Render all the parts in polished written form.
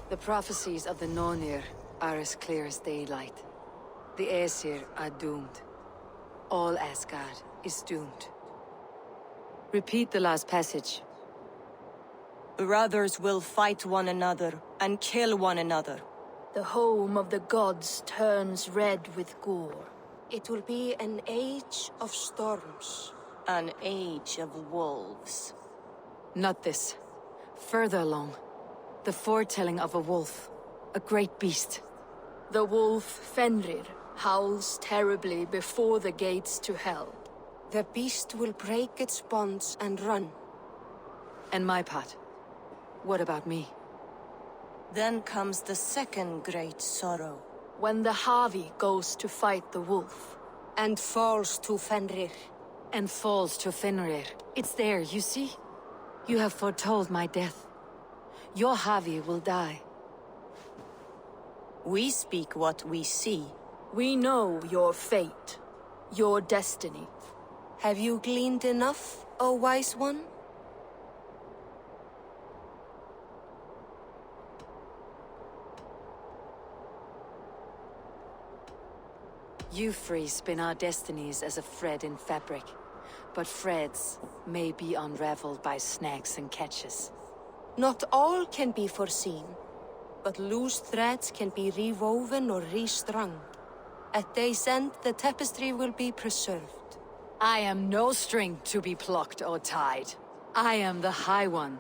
The prophecies of the Nornir are as clear as daylight. The Aesir are doomed. All Asgard is doomed. Repeat the last passage. Brothers will fight one another and kill one another. The home of the gods turns red with gore. It will be an age of storms. An age of wolves. Not this. Further along. The foretelling of a wolf. A great beast. The wolf Fenrir howls terribly before the gates to hell. The beast will break its bonds and run. And my part. What about me? Then comes the second great sorrow. When the Havi goes to fight the wolf. And falls to Fenrir. And falls to Fenrir. It's there, you see? You have foretold my death. Your Havi will die. We speak what we see. We know your fate. Your destiny. Have you gleaned enough, O wise one? You three spin our destinies as a thread in fabric. But threads may be unraveled by snags and catches. Not all can be foreseen, but loose threads can be rewoven or restrung. At day's end, the tapestry will be preserved. I am no string to be plucked or tied. I am the High One,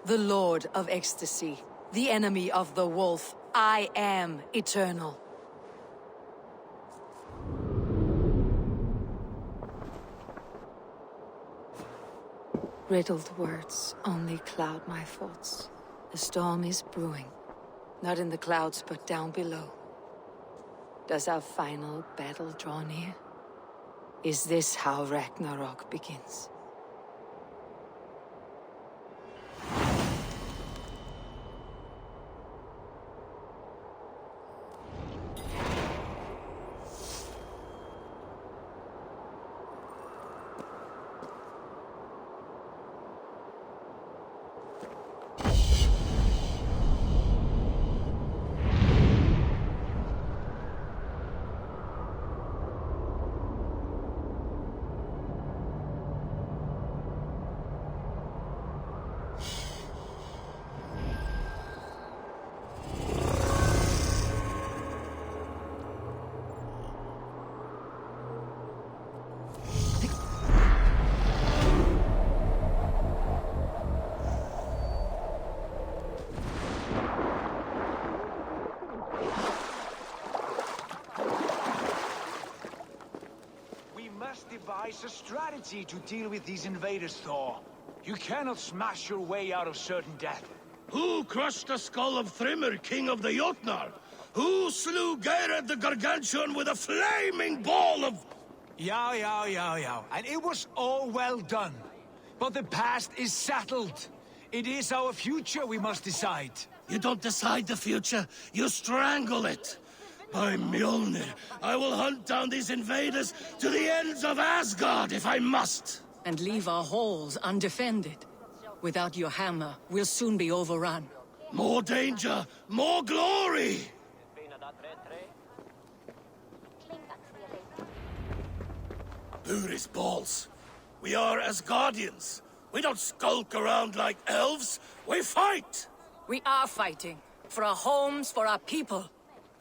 the Lord of Ecstasy, the enemy of the wolf. I am eternal. Riddled words only cloud my thoughts. A storm is brewing. Not in the clouds, but down below. Does our final battle draw near? Is this how Ragnarok begins? Devise a strategy to deal with these invaders, Thor. You cannot smash your way out of certain death. Who crushed the skull of Thrymr, king of the Jotnar? Who slew Geirad the Gargantuan with a flaming ball of... Yow. And it was all well done. But the past is settled. It is our future we must decide. You don't decide the future, you strangle it. By Mjolnir, I will hunt down these invaders to the ends of Asgard if I must! And leave our halls undefended. Without your hammer, we'll soon be overrun. More danger, more glory! Buri's balls. We are Asgardians. We don't skulk around like elves, we fight! We are fighting. For our homes, for our people.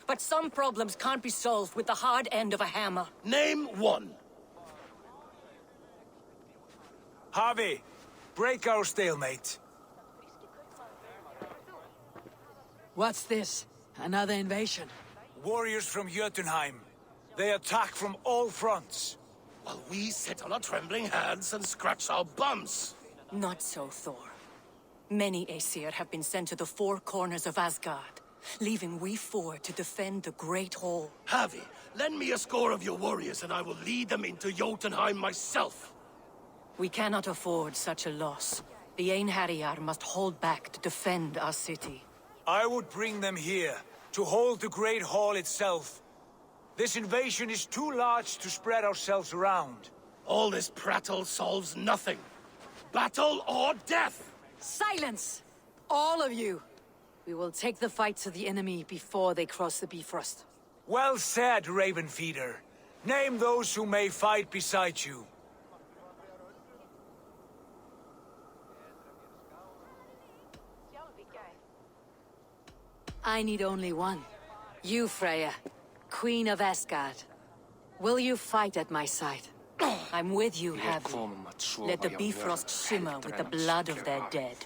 But some problems can't be solved with the hard end of a hammer. Name one. Harvey, break our stalemate. What's this? Another invasion? Warriors from Jotunheim. They attack from all fronts. While we sit on our trembling hands and scratch our bums. Not so, Thor. Many Aesir have been sent to the four corners of Asgard. Leaving we four to defend the Great Hall. Havi, lend me a score of your warriors and I will lead them into Jotunheim myself. We cannot afford such a loss. The Einherjar must hold back to defend our city. I would bring them here, to hold the Great Hall itself. This invasion is too large to spread ourselves around. All this prattle solves nothing. Battle or death! Silence! All of you! We will take the fight to the enemy before they cross the Bifrost. Well said, Ravenfeeder. Name those who may fight beside you. I need only one. You, Freya, Queen of Asgard. Will you fight at my side? I'm with you, Havi. Let the Bifrost shimmer with the blood of their dead.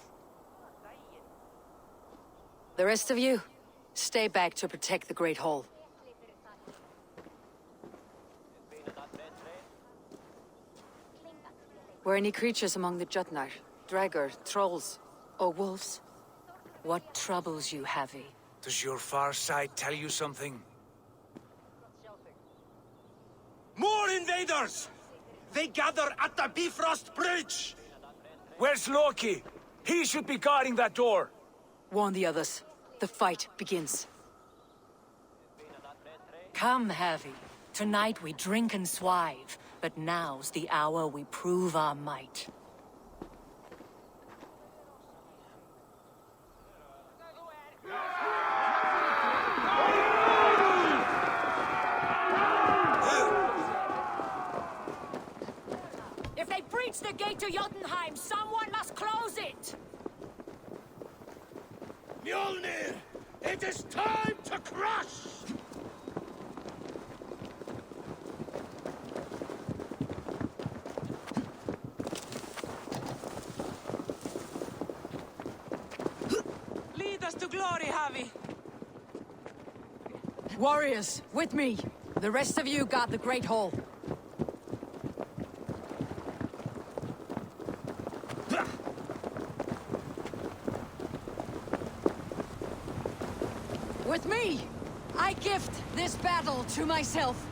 The rest of you, stay back to protect the Great Hall. Were any creatures among the Jotnar? Draugr, trolls, or wolves? What troubles you, Havi? Does your far side tell you something? More invaders! They gather at the Bifrost Bridge! Where's Loki? He should be guarding that door. Warn the others. The fight begins. Come, Havi. Tonight we drink and swive, but now's the hour we prove our might. If they breach the gate to Jotunheim, someone must close it! Mjolnir! It is time to crush! Lead us to glory, Havi. Warriors, with me. The rest of you guard the Great Hall. With me, I gift this battle to myself.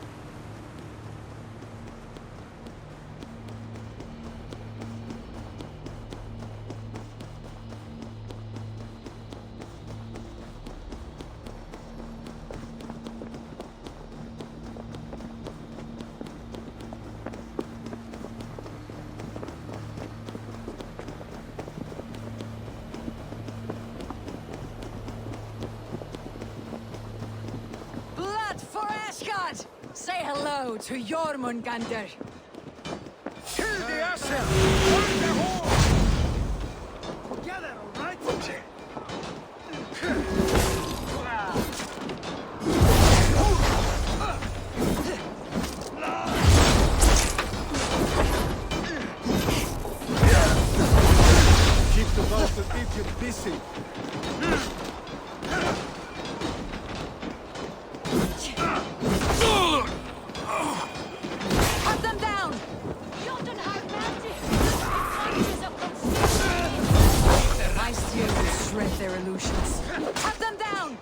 Asgard! Say hello to Jormungandr! Kill the Asher! Burn the hall! Together, all right? Keep the bastard idiot busy. Cut them down! My steel will shred their illusions. Cut them down!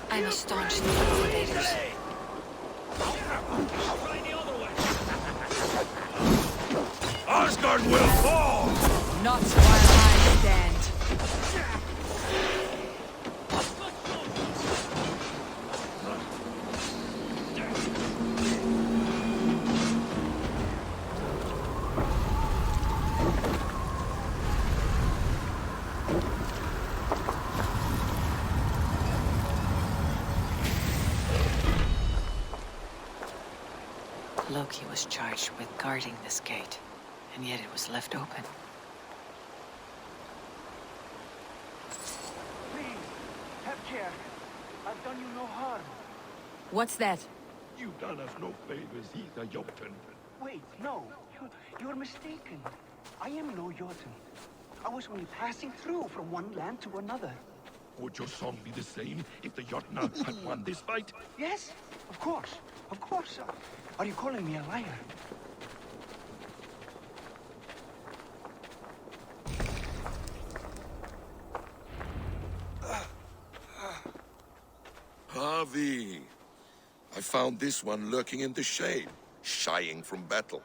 I'm astonished at the invaders. Asgard will fall! Not while I stand. Loki was charged with guarding this gate, and yet it was left open. Please, have care. I've done you no harm. What's that? You done us no favors either, Jotun. Wait, no. You're mistaken. I am no Jotun. I was only passing through from one land to another. Would your song be the same if the Jotnar had won this fight? Yes, of course. Of course. Are you calling me a liar? Harvey, I found this one lurking in the shade, shying from battle.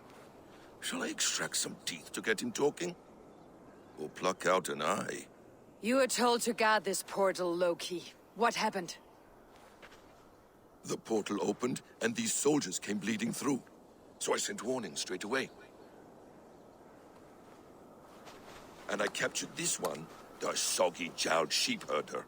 Shall I extract some teeth to get him talking? or pluck out an eye. You were told to guard this portal, Loki. What happened? The portal opened, and these soldiers came bleeding through. So I sent warning straight away. And I captured this one, the soggy-jowled sheep herder.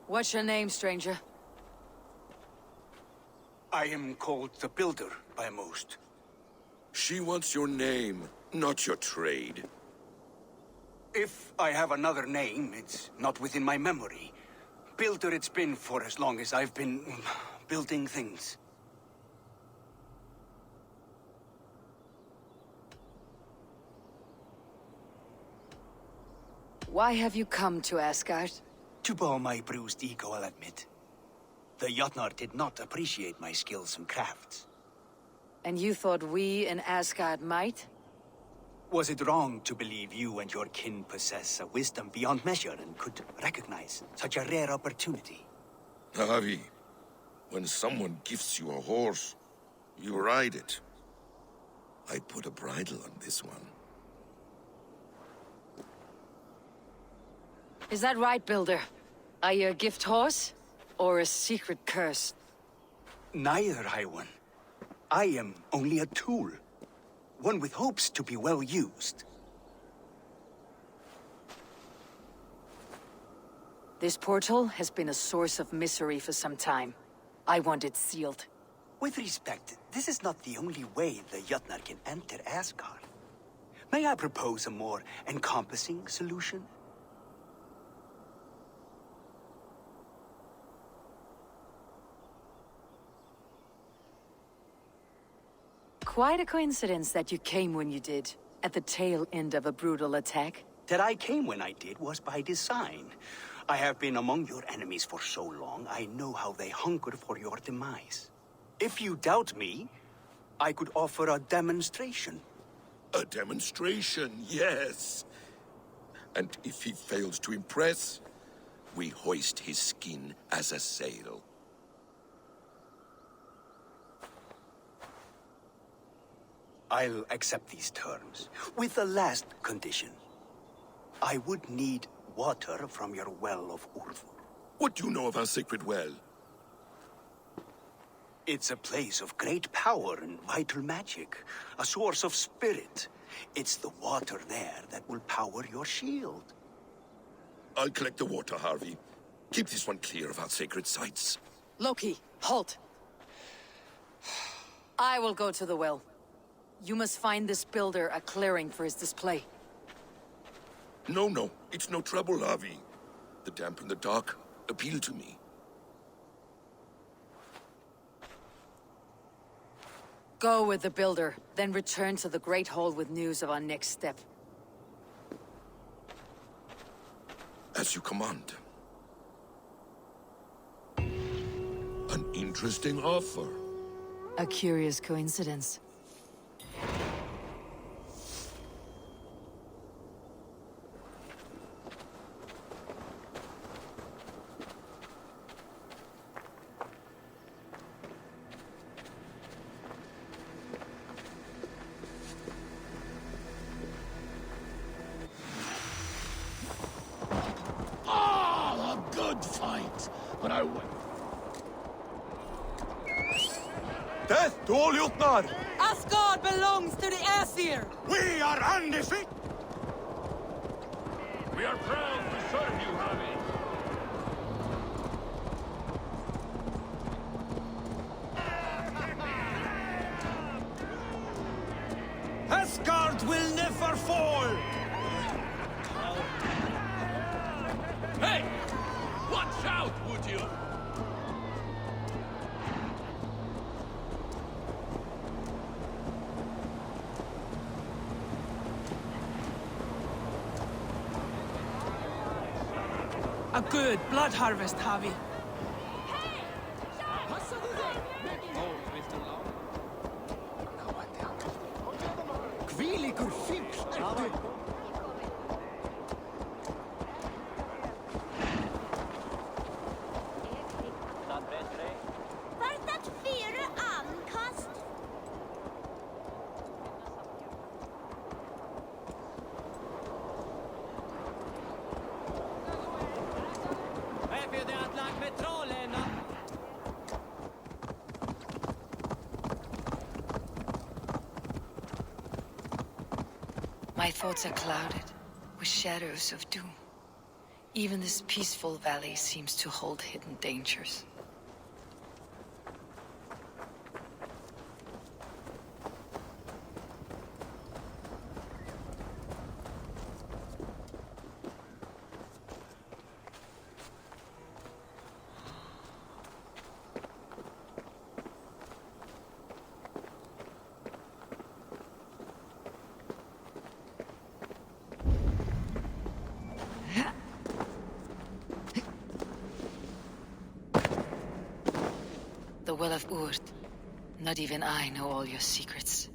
What's your name, stranger? I am called the Builder by most. She wants your name, not your trade. If I have another name, it's not within my memory. Builder it's been for as long as I've been building things. Why have you come to Asgard? To bow my bruised ego, I'll admit. The Jotnar did not appreciate my skills and crafts. And you thought we in Asgard might? Was it wrong to believe you and your kin possess a wisdom beyond measure and could recognize such a rare opportunity? Harvey, when someone gifts you a horse, you ride it. I put a bridle on this one. Is that right, Builder? Are you a gift horse? Or a secret curse? Neither, High One. I am only a tool. One with hopes to be well used. This portal has been a source of misery for some time. I want it sealed. With respect, this is not the only way the Jotnar can enter Asgard. May I propose a more encompassing solution? Quite a coincidence that you came when you did, at the tail end of a brutal attack. That I came when I did was by design. I have been among your enemies for so long, I know how they hunger for your demise. If you doubt me, I could offer a demonstration. A demonstration, yes. And if he fails to impress, we hoist his skin as a sail. I'll accept these terms, with the last condition. I would need water from your well of Urthur. What do you know of our sacred well? It's a place of great power and vital magic, a source of spirit. It's the water there that will power your shield. I'll collect the water, Harvey. Keep this one clear of our sacred sites. Loki, halt! I will go to the well. You must find this builder a clearing for his display. No, it's no trouble, Harvey. The damp and the dark appeal to me. Go with the builder, then return to the Great Hall with news of our next step. As you command. An interesting offer. A curious coincidence. Fight, but I win. Death to all Jotnar! Asgard belongs to the Aesir! We are undefeated! We are proud to serve you, Harvey. Asgard will never fall! Hey! Watch out, would you? A good blood harvest, Harvey. Hvílíkur fífl ertu! My thoughts are clouded with shadows of doom. Even this peaceful valley seems to hold hidden dangers. The Well of Urd. Not even I know all your secrets.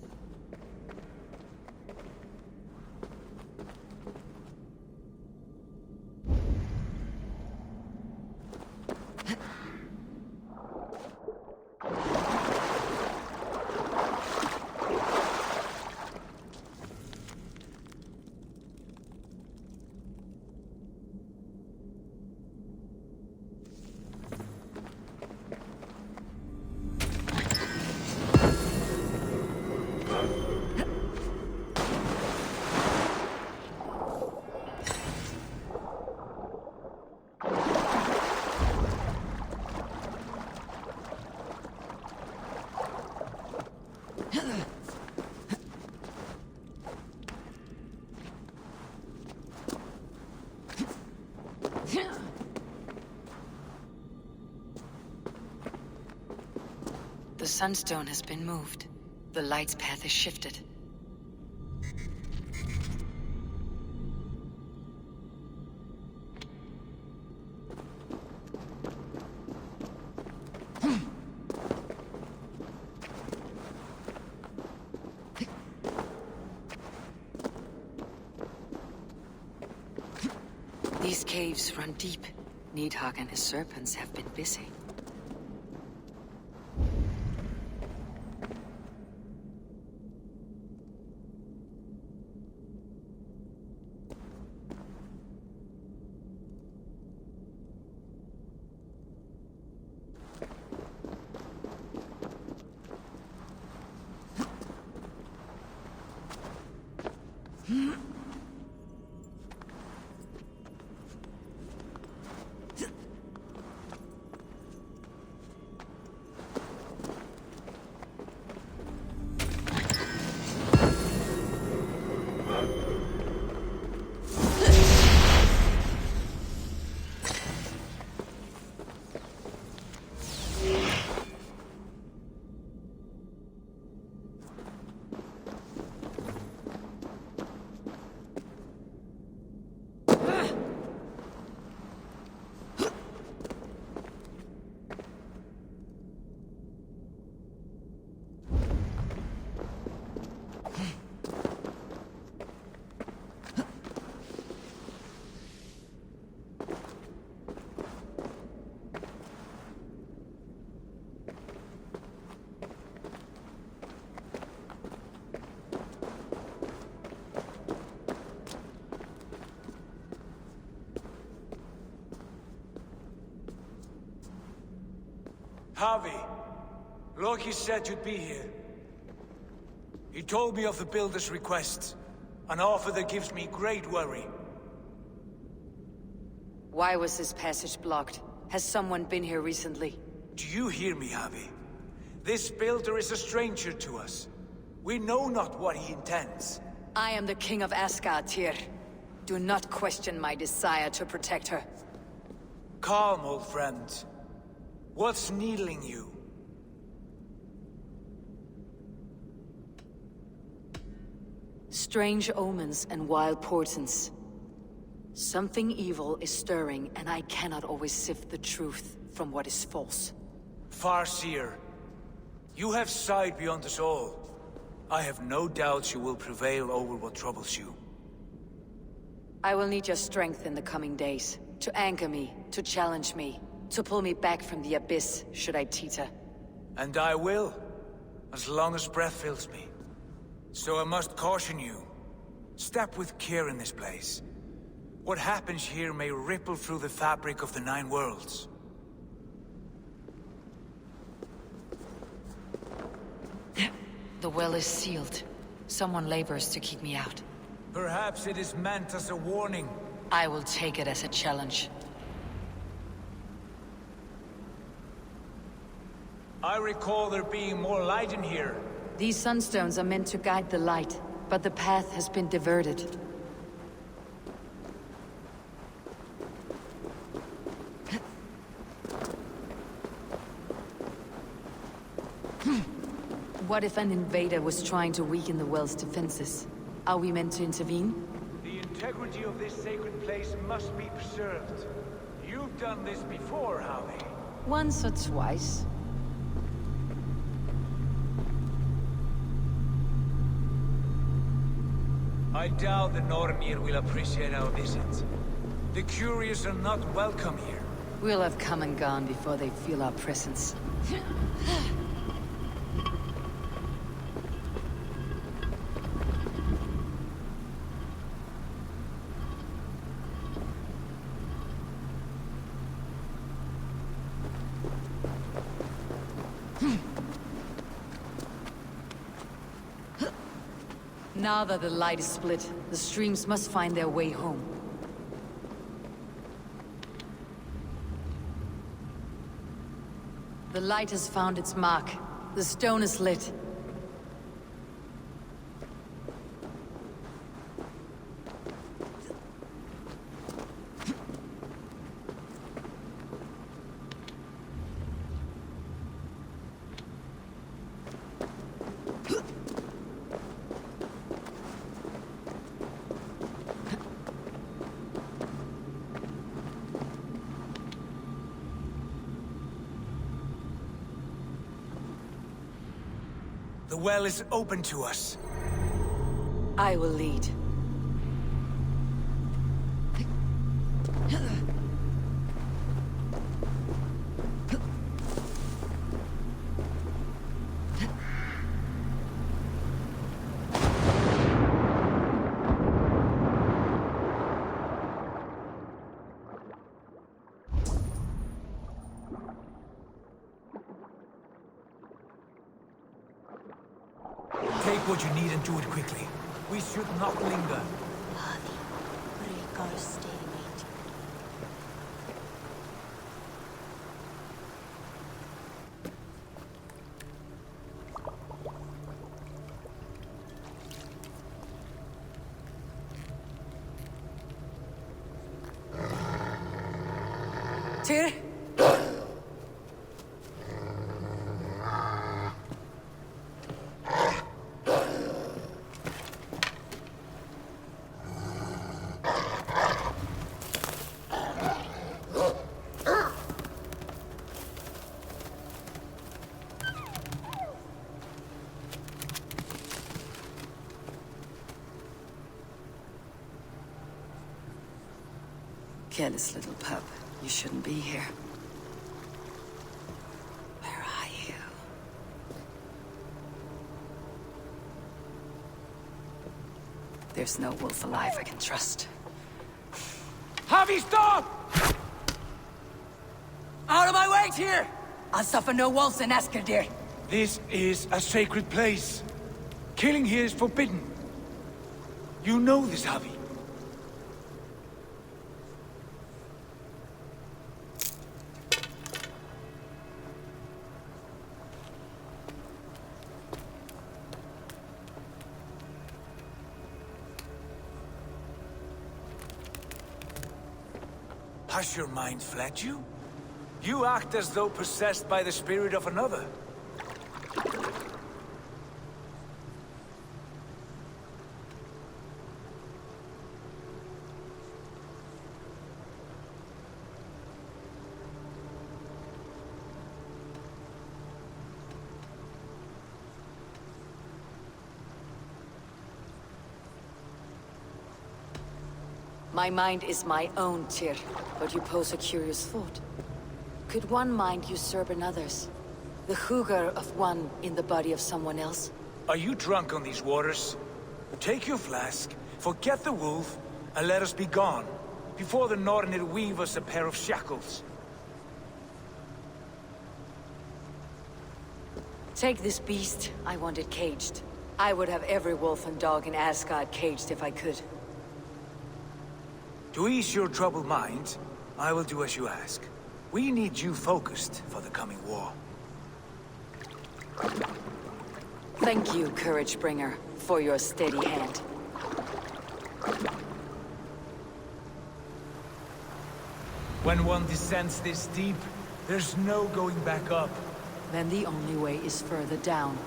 The sunstone has been moved. The light's path is shifted. These caves run deep. Nidhogg and his serpents have been busy. Harvey, Loki said you'd be here. He told me of the Builder's request, an offer that gives me great worry. Why was this passage blocked? Has someone been here recently? Do you hear me, Harvey? This Builder is a stranger to us. We know not what he intends. I am the King of Asgard, Tyr. Do not question my desire to protect her. Calm, old friend. What's needling you? Strange omens and wild portents. Something evil is stirring, and I cannot always sift the truth from what is false. Farseer, you have sight beyond us all. I have no doubts you will prevail over what troubles you. I will need your strength in the coming days, to anchor me, to challenge me, to pull me back from the abyss, should I teeter. And I will, as long as breath fills me. So I must caution you. Step with care in this place. What happens here may ripple through the fabric of the Nine Worlds. The well is sealed. Someone labors to keep me out. Perhaps it is meant as a warning. I will take it as a challenge. I recall there being more light in here. These sunstones are meant to guide the light, but the path has been diverted. What if an invader was trying to weaken the well's defenses? Are we meant to intervene? The integrity of this sacred place must be preserved. You've done this before, Howie. Once or twice. I doubt the Nornir will appreciate our visit. The curious are not welcome here. We'll have come and gone before they feel our presence. Now that the light is split, the streams must find their way home. The light has found its mark. The stone is lit. The well is open to us. I will lead. Take what you need and do it quickly. We should not linger. Break our stalemate. Tyr? Careless little pup. You shouldn't be here. Where are you? There's no wolf alive I can trust. Javi, stop! Out of my way, Tyr! I'll suffer no wolves in Asgard, dear. This is a sacred place. Killing here is forbidden. You know this, Javi. Has your mind fled you? You act as though possessed by the spirit of another. My mind is my own, Tyr, but you pose a curious thought. Could one mind usurp another's? The hugger of one in the body of someone else? Are you drunk on these waters? Take your flask, forget the wolf, and let us be gone, before the Nornir weave us a pair of shackles. Take this beast. I want it caged. I would have every wolf and dog in Asgard caged if I could. To ease your troubled mind, I will do as you ask. We need you focused for the coming war. Thank you, Courage Bringer, for your steady hand. When one descends this deep, there's no going back up. Then the only way is further down.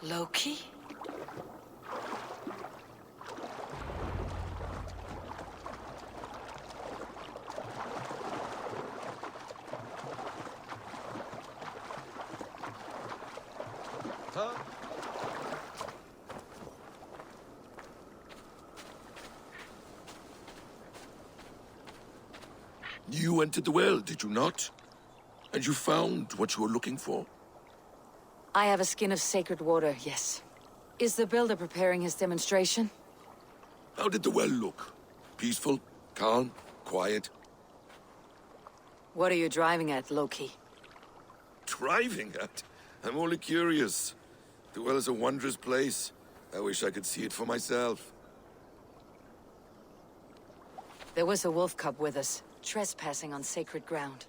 Loki? You entered the well, did you not? And you found what you were looking for? I have a skin of sacred water, yes. Is the builder preparing his demonstration? How did the well look? Peaceful? Calm? Quiet? What are you driving at, Loki? Driving at? I'm only curious. The well is a wondrous place. I wish I could see it for myself. There was a wolf cub with us, trespassing on sacred ground.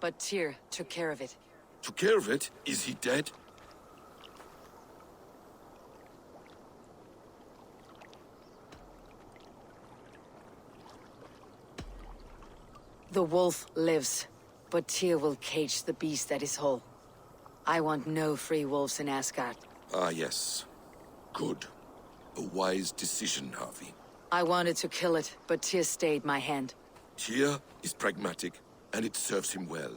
But Tyr took care of it. Took care of it? Is he dead? The wolf lives, but Tyr will cage the beast at his hole. I want no free wolves in Asgard. Ah, yes. Good. A wise decision, Harvey. I wanted to kill it, but Tyr stayed my hand. Tyr is pragmatic, and it serves him well.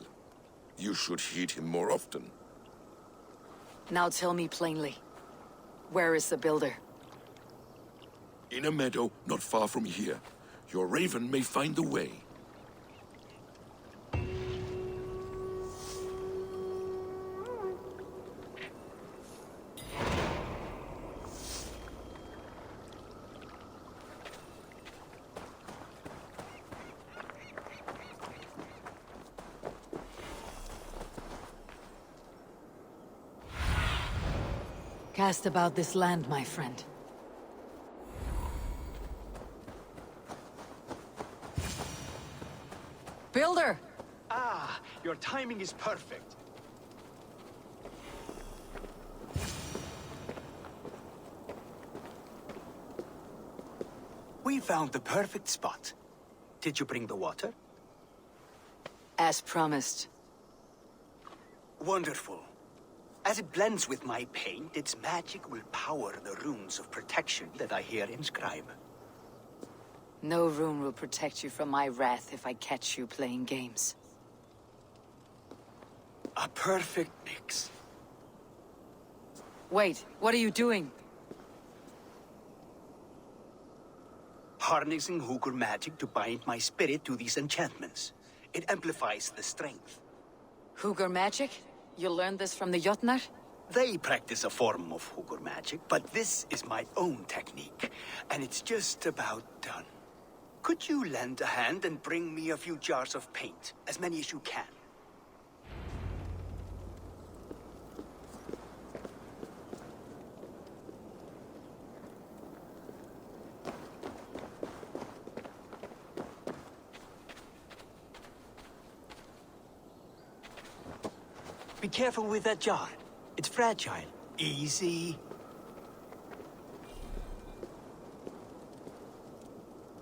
You should heed him more often. Now tell me plainly, where is the builder? In a meadow not far from here. Your raven may find the way. Cast about this land, my friend. Builder! Ah, your timing is perfect. We found the perfect spot. Did you bring the water? As promised. Wonderful. As it blends with my paint, its magic will power the runes of protection that I here inscribe. No rune will protect you from my wrath if I catch you playing games. A perfect mix. Wait, what are you doing? Harnessing Hugr magic to bind my spirit to these enchantments. It amplifies the strength. Hugr magic? You learned this from the Jotnar? They practice a form of Hugr magic, but this is my own technique, and it's just about done. Could you lend a hand and bring me a few jars of paint? As many as you can. Be careful with that jar. It's fragile. Easy.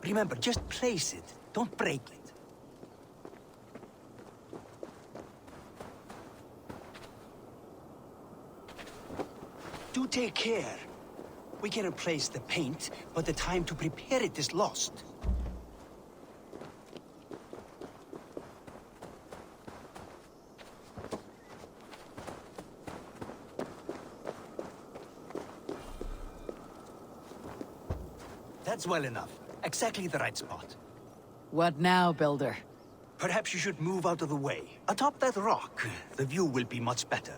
Remember, just place it. Don't break it. Do take care. We can replace the paint, but the time to prepare it is lost. That's well enough. Exactly the right spot. What now, Builder? Perhaps you should move out of the way. Atop that rock, the view will be much better.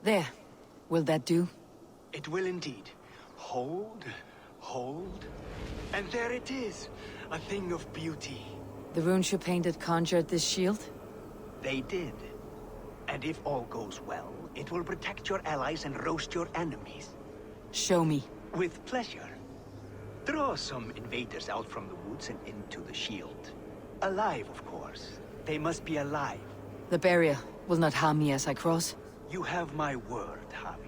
There. Will that do? It will indeed. Hold, hold, and there it is. A thing of beauty. The runes you painted conjured this shield? They did. And if all goes well, it will protect your allies and roast your enemies. Show me. With pleasure. Draw some invaders out from the woods and into the shield. Alive, of course. They must be alive. The barrier will not harm me as I cross? You have my word, Javi.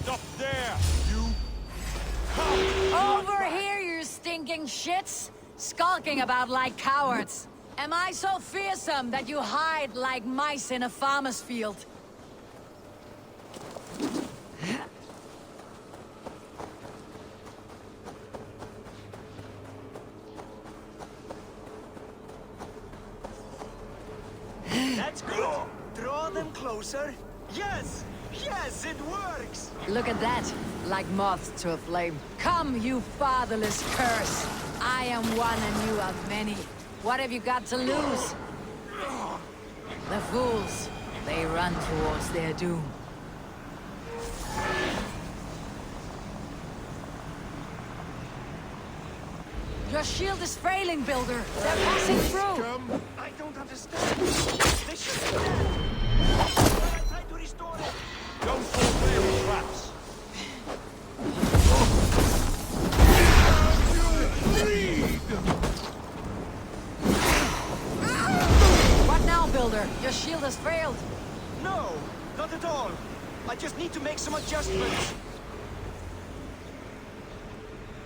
Stop there, you! Over here, you stinking shits! Skulking about like cowards! Am I so fearsome that you hide like mice in a farmer's field? That's good. Draw them closer. Yes! Yes, it works! Look at that, like moths to a flame. Come, you fatherless curse! I am one and you are many. What have you got to lose? The fools, they run towards their doom. Your shield is failing, Builder. They're passing through. I don't understand. They should be dead. I tried to restore it. Don't fall there in traps! What now, Builder? Your shield has failed. No, not at all. I just need to make some adjustments.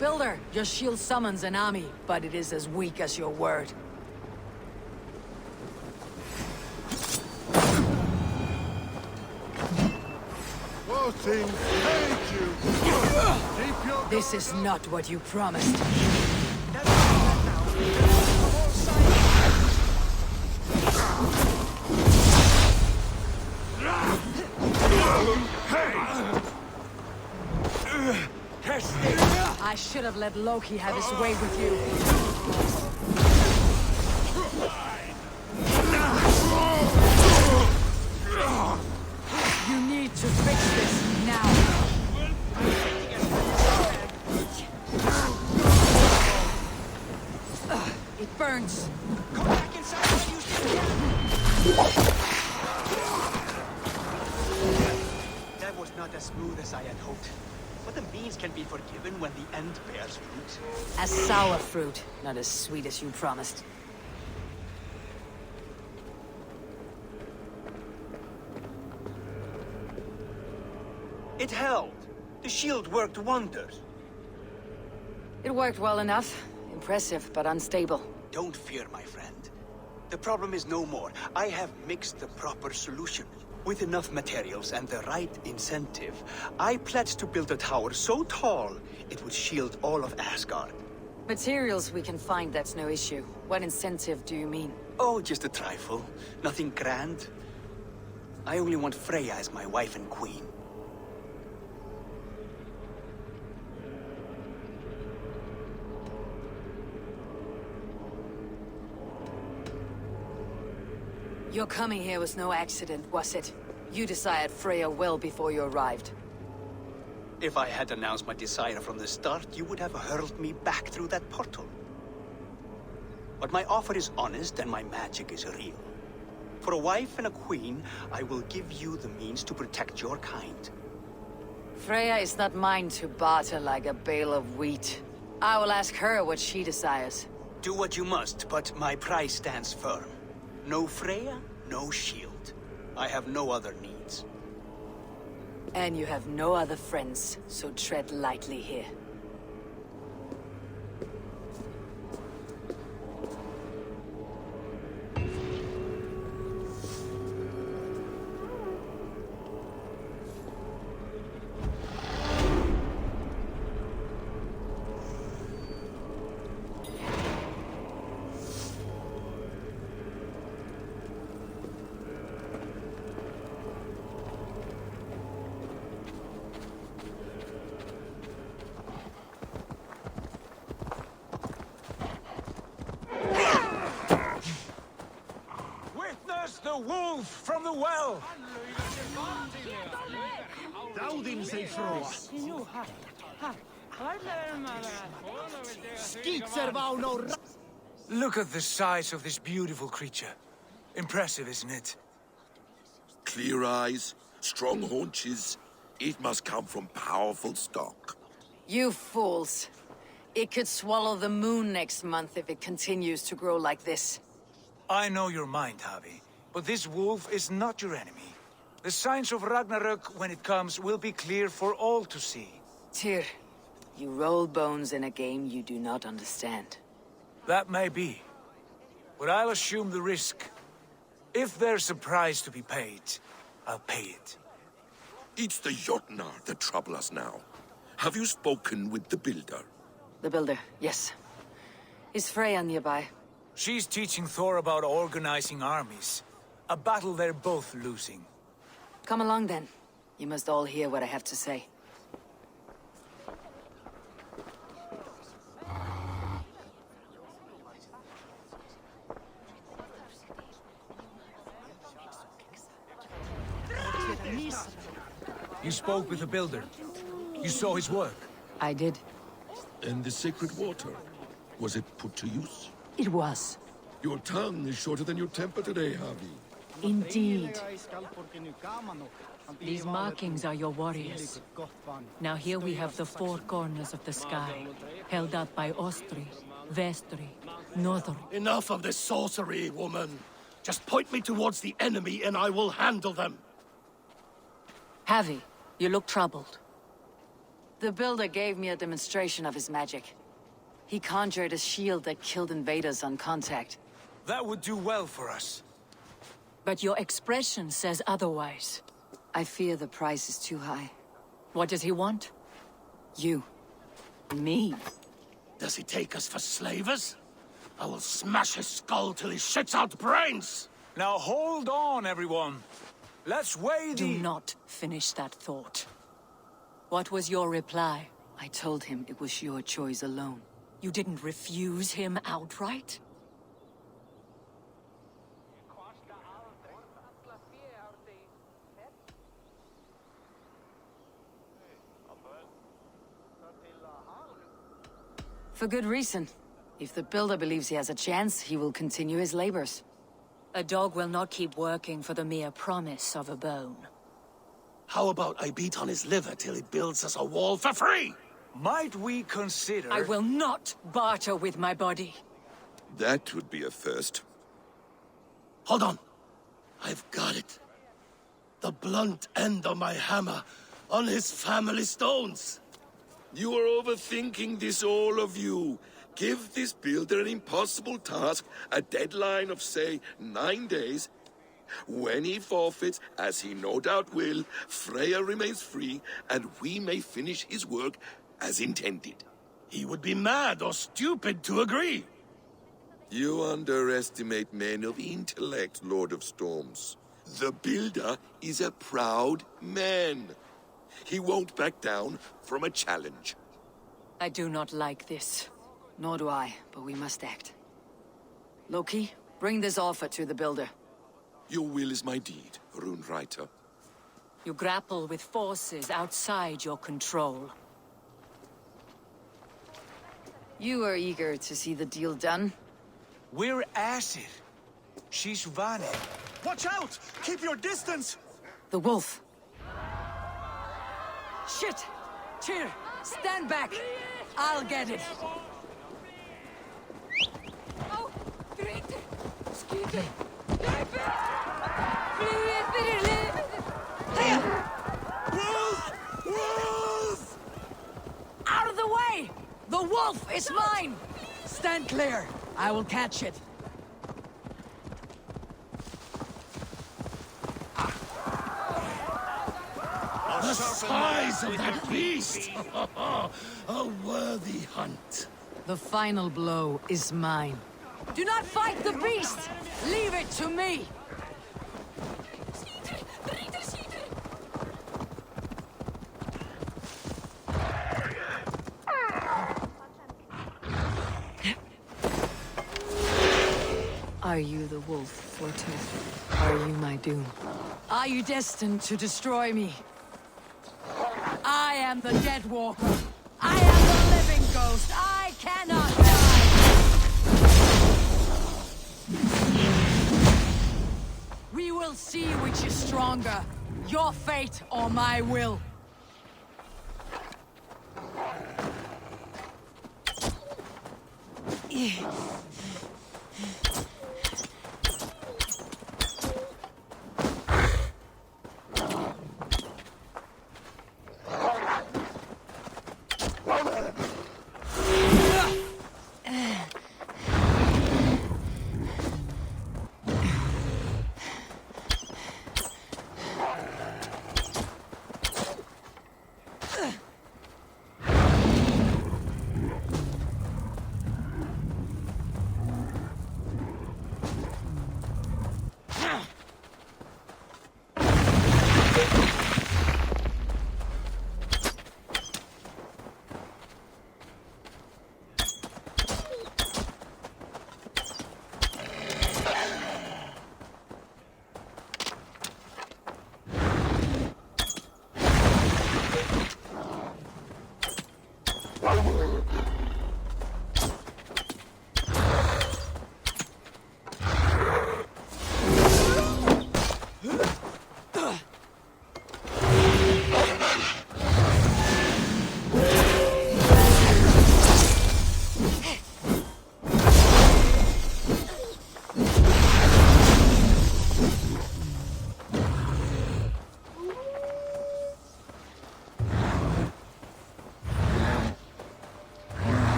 Builder, your shield summons an army, but it is as weak as your word. Voting, thank you! Keep your This is not what you promised. That's that now. From all sides. I should have let Loki have his way with you. You need to fix this now. It burns. Come back inside when you still can. That was not as smooth as I had hoped. But the means can be forgiven when the end bears fruit. A sour fruit, not as sweet as you promised. It held. The shield worked wonders. It worked well enough. Impressive, but unstable. Don't fear, my friend. The problem is no more. I have mixed the proper solution. With enough materials and the right incentive, I pledged to build a tower so tall it would shield all of Asgard. Materials we can find, that's no issue. What incentive do you mean? Oh, just a trifle. Nothing grand. I only want Freya as my wife and queen. Your coming here was no accident, was it? You desired Freya well before you arrived. If I had announced my desire from the start, you would have hurled me back through that portal. But my offer is honest and my magic is real. For a wife and a queen, I will give you the means to protect your kind. Freya is not mine to barter like a bale of wheat. I will ask her what she desires. Do what you must, but my price stands firm. No Freya, no shield. I have no other needs. And you have no other friends, so tread lightly here. The wolf from the well! Look at the size of this beautiful creature. Impressive, isn't it? Clear eyes, strong haunches. It must come from powerful stock. You fools. It could swallow the moon next month if it continues to grow like this. I know your mind, Javi. But this wolf is not your enemy. The signs of Ragnarök, when it comes, will be clear for all to see. Tyr, you roll bones in a game you do not understand. That may be. But I'll assume the risk. If there's a price to be paid, I'll pay it. It's the Jotnar that trouble us now. Have you spoken with the builder? The builder, yes. Is Freya nearby? She's teaching Thor about organizing armies. A battle they're both losing. Come along then. You must all hear what I have to say. You spoke with the builder. You saw his work. I did. And the sacred water, was it put to use? It was. Your tongue is shorter than your temper today, Javi. Indeed. These markings are your warriors. Now here we have the four corners of the sky, held up by Ostri, Vestri, Northern. Enough of this sorcery, woman. Just point me towards the enemy and I will handle them. Javi, you look troubled. The builder gave me a demonstration of his magic. He conjured a shield that killed invaders on contact. That would do well for us. But your expression says otherwise. I fear the price is too high. What does he want? You. Me? Does he take us for slavers? I will smash his skull till he shits out brains! Now hold on, everyone. Let's weigh the... Do not finish that thought. What was your reply? I told him it was your choice alone. You didn't refuse him outright? For good reason. If the builder believes he has a chance, he will continue his labors. A dog will not keep working for the mere promise of a bone. How about I beat on his liver till he builds us a wall for free? Might we consider... I will not barter with my body. That would be a first. Hold on. I've got it. The blunt end of my hammer on his family stones. You are overthinking this, all of you. Give this builder an impossible task, a deadline of, say, 9 days. When he forfeits, as he no doubt will, Freya remains free, and we may finish his work as intended. He would be mad or stupid to agree. You underestimate men of intellect, Lord of Storms. The Builder is a proud man. He won't back down from a challenge. I do not like this. Nor do I, but we must act. Loki, bring this offer to the Builder. Your will is my deed, Rune Writer. You grapple with forces outside your control. You are eager to see the deal done? We're at it. She's running. Watch out! Keep your distance! The wolf. Shit! Tyr, stand back! I'll get it. Oh, Grete! Skite! Løpe! Flyet fyrir livet! Wolf! Wolf! Out of the way! The wolf is mine! Stand clear. I will catch it. The size of that beast! A worthy hunt. The final blow is mine. Do not fight the beast! Leave it to me! Are you the wolf, Fortune? Are you my doom? Are you destined to destroy me? I am the dead walker. I am the living ghost. I cannot die. We will see which is stronger, your fate or my will.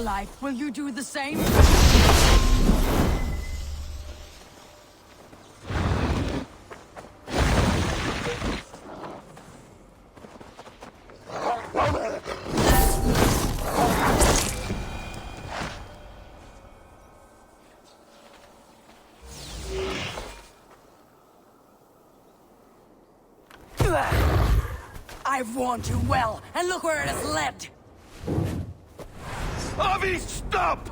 Life. Will you do the same? I've warned you well, and look where it has led. Avi, stop!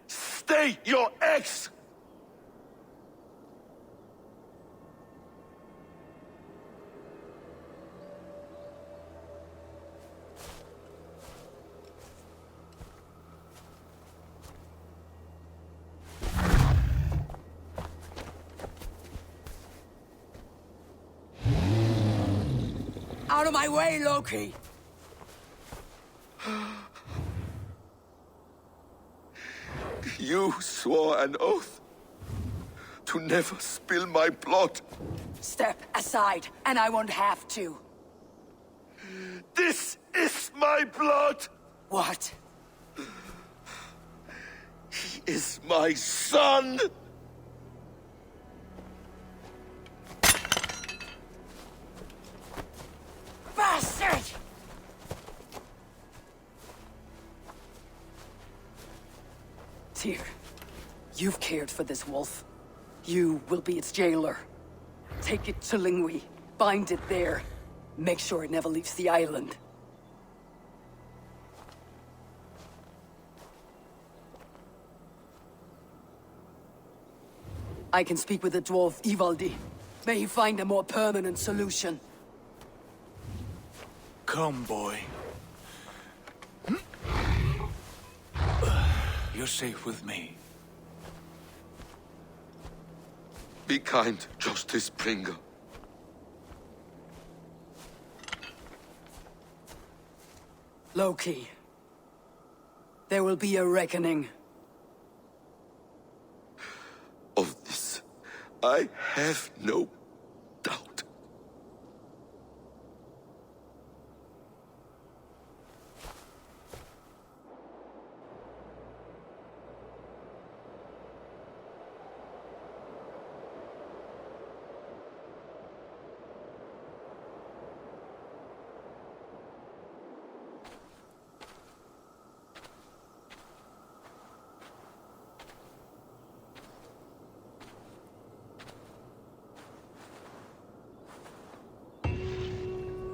Stay your ex! Out of my way, Loki! You swore an oath to never spill my blood. Step aside, and I won't have to. This is my blood! What? He is my son! Tyr. You've cared for this wolf. You will be its jailer. Take it to Lingui. Bind it there. Make sure it never leaves the island. I can speak with the dwarf Ivaldi. May he find a more permanent solution. Come, boy. You're safe with me. Be kind, Justice Bringer. Loki. There will be a reckoning. Of this, I have no doubt.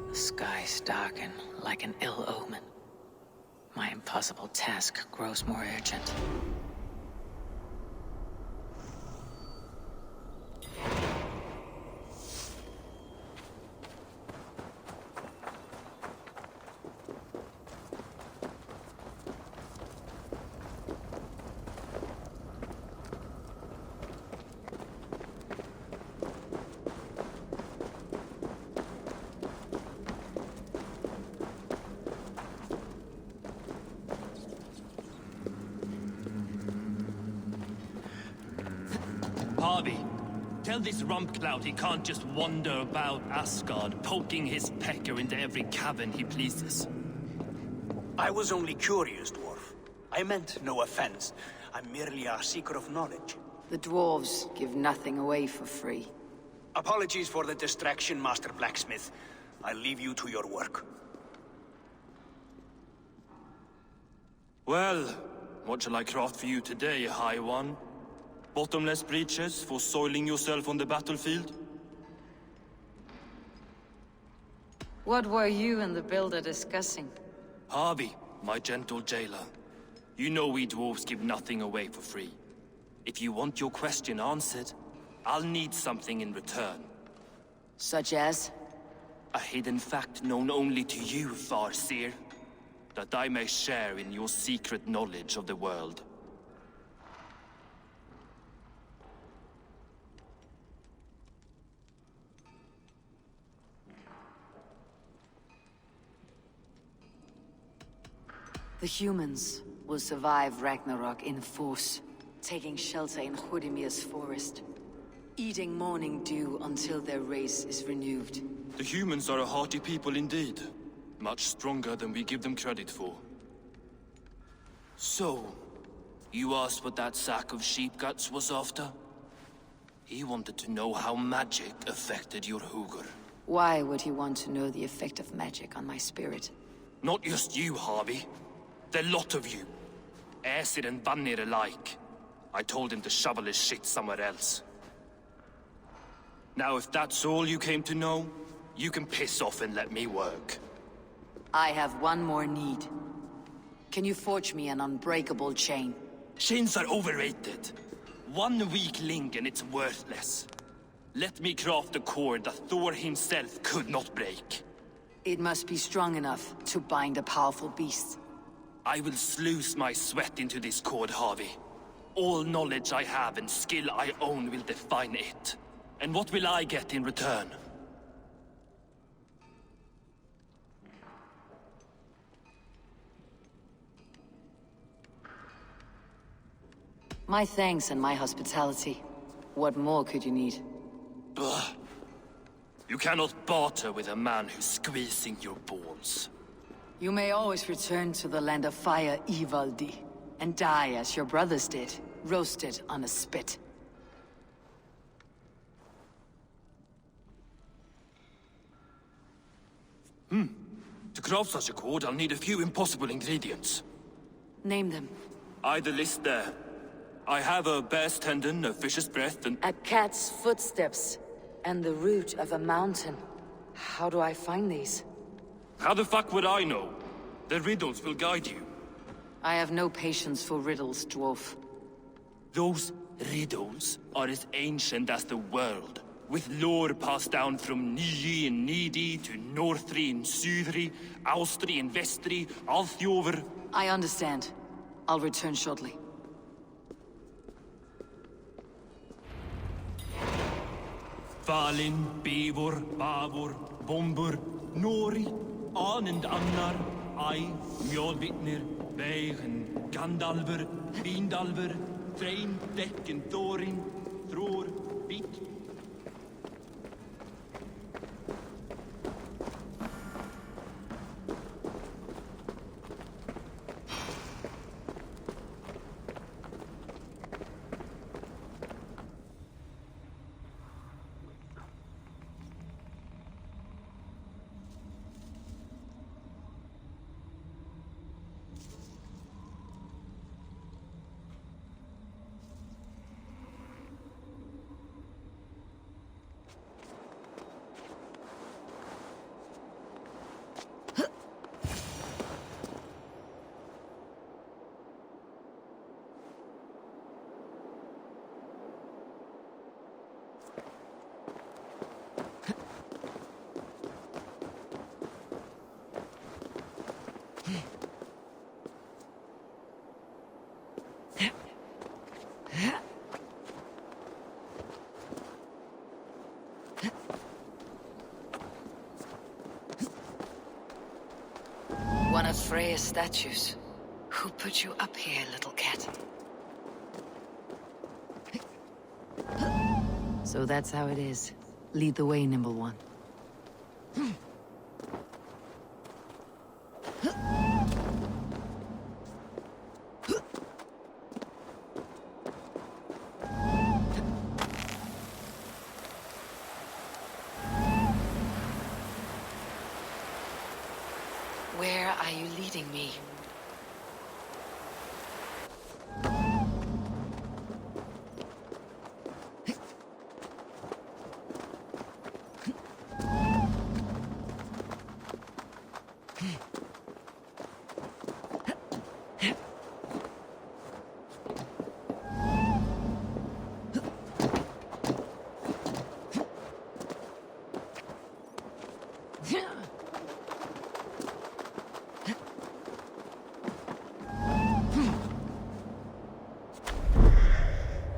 The skies darken like an ill omen. My impossible task grows more urgent. Harvey, tell this rump clout he can't just wander about Asgard, poking his pecker into every cavern he pleases. I was only curious, dwarf. I meant no offense. I'm merely a seeker of knowledge. The dwarves give nothing away for free. Apologies for the distraction, Master Blacksmith. I'll leave you to your work. Well, what shall I craft for you today, High One? Bottomless breeches for soiling yourself on the battlefield? What were you and the builder discussing? Harvey, my gentle jailer. You know we dwarves give nothing away for free. If you want your question answered, I'll need something in return. Such as? A hidden fact known only to you, Farseer. That I may share in your secret knowledge of the world. The humans will survive Ragnarok in force, taking shelter in Hodimir's forest, eating morning dew until their race is renewed. The humans are a hearty people indeed. Much stronger than we give them credit for. So, you asked what that sack of sheep guts was after? He wanted to know how magic affected your Hugr. Why would he want to know the effect of magic on my spirit? Not just you, Harvey. The lot of you. Aesir and Vanir alike. I told him to shovel his shit somewhere else. Now, if that's all you came to know, you can piss off and let me work. I have one more need. Can you forge me an unbreakable chain? Chains are overrated. One weak link and it's worthless. Let me craft a cord that Thor himself could not break. It must be strong enough to bind a powerful beast. I will sluice my sweat into this cord, Harvey. All knowledge I have and skill I own will define it. And what will I get in return? My thanks and my hospitality. What more could you need? Ugh. You cannot barter with a man who's squeezing your balls. You may always return to the land of fire, Ivaldi, and die as your brothers did, roasted on a spit. To craft such a cord, I'll need a few impossible ingredients. Name them. Either list there. I have a bear's tendon, a fish's breath, and... A cat's footsteps and the root of a mountain. How do I find these? How the fuck would I know? The riddles will guide you. I have no patience for riddles, dwarf. Those riddles are as ancient as the world, with lore passed down from Niji and Nidi to Northri and Sudri, Austri and Vestri, Althjover. I understand. I'll return shortly. Falin, Beivor, Bavor, Bombur, Nori, Anand Annar, Ai, Mjolvitnir, Veigen, Gandalfur, Vindalfur, Threin, Dekken, Thorin, Thror, Beat. One of Freya's statues. Who put you up here, little cat? So that's how it is. Lead the way, nimble one. Where are you leading me?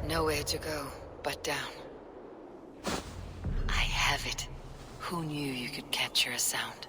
Nowhere to go but down. I have it. Who knew you could capture a sound?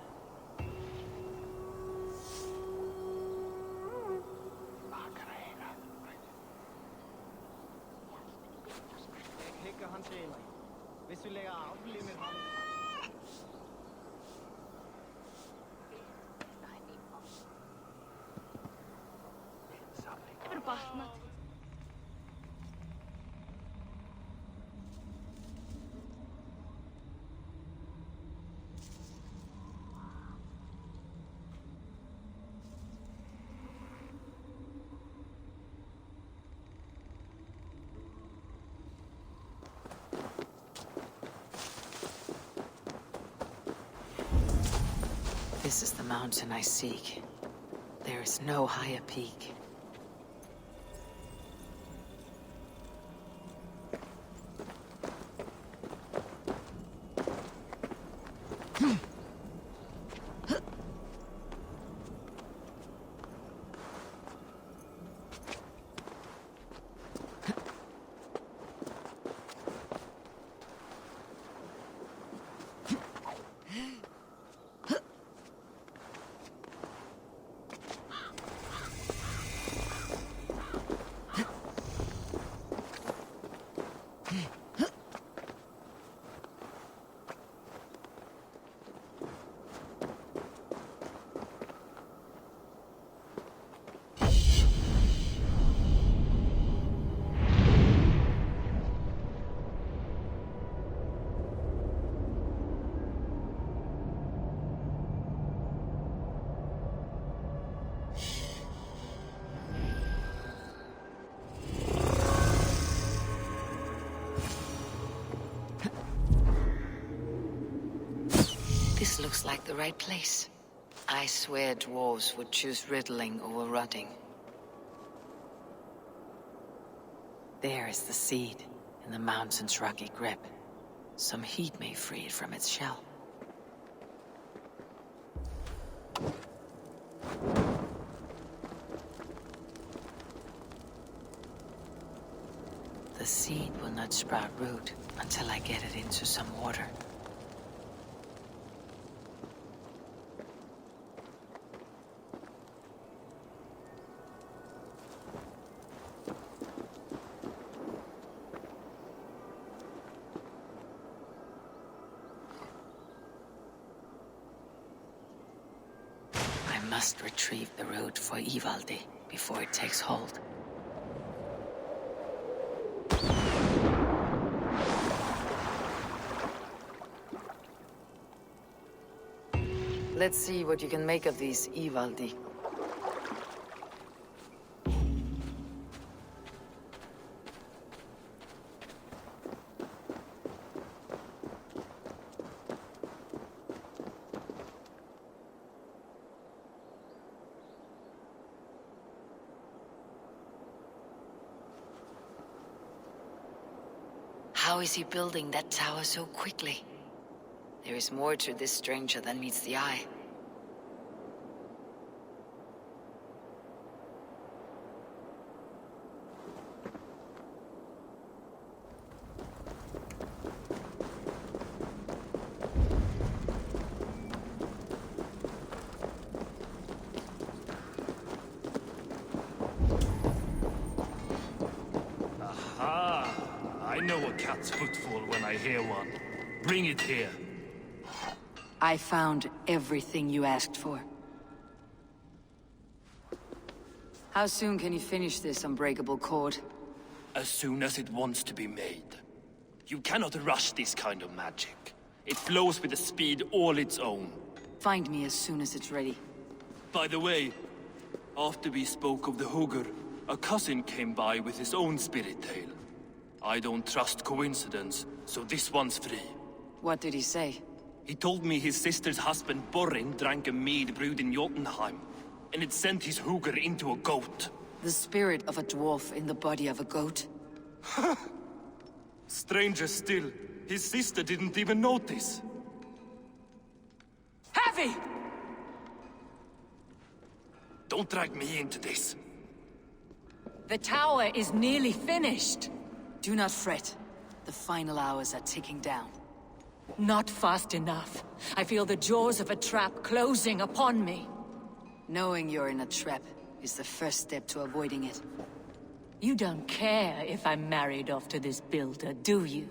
This is the mountain I seek. There is no higher peak. This looks like the right place. I swear dwarves would choose riddling over rotting. There is the seed, in the mountain's rocky grip. Some heat may free it from its shell. The seed will not sprout root until I get it into some water. I must retrieve the root for Ivaldi before it takes hold. Let's see what you can make of these Ivaldi. How is he building that tower so quickly? There is more to this stranger than meets the eye. I know a cat's footfall when I hear one. Bring it here. I found everything you asked for. How soon can you finish this unbreakable cord? As soon as it wants to be made. You cannot rush this kind of magic. It flows with a speed all its own. Find me as soon as it's ready. By the way, after we spoke of the Hugr, a cousin came by with his own spirit tale. I don't trust coincidence, so this one's free. What did he say? He told me his sister's husband Borin drank a mead brewed in Jotunheim, and it sent his Hugr into a goat. The spirit of a dwarf in the body of a goat? Stranger still, his sister didn't even notice. Heavy! Don't drag me into this. The tower is nearly finished. Do not fret. The final hours are ticking down. Not fast enough. I feel the jaws of a trap closing upon me. Knowing you're in a trap is the first step to avoiding it. You don't care if I'm married off to this builder, do you?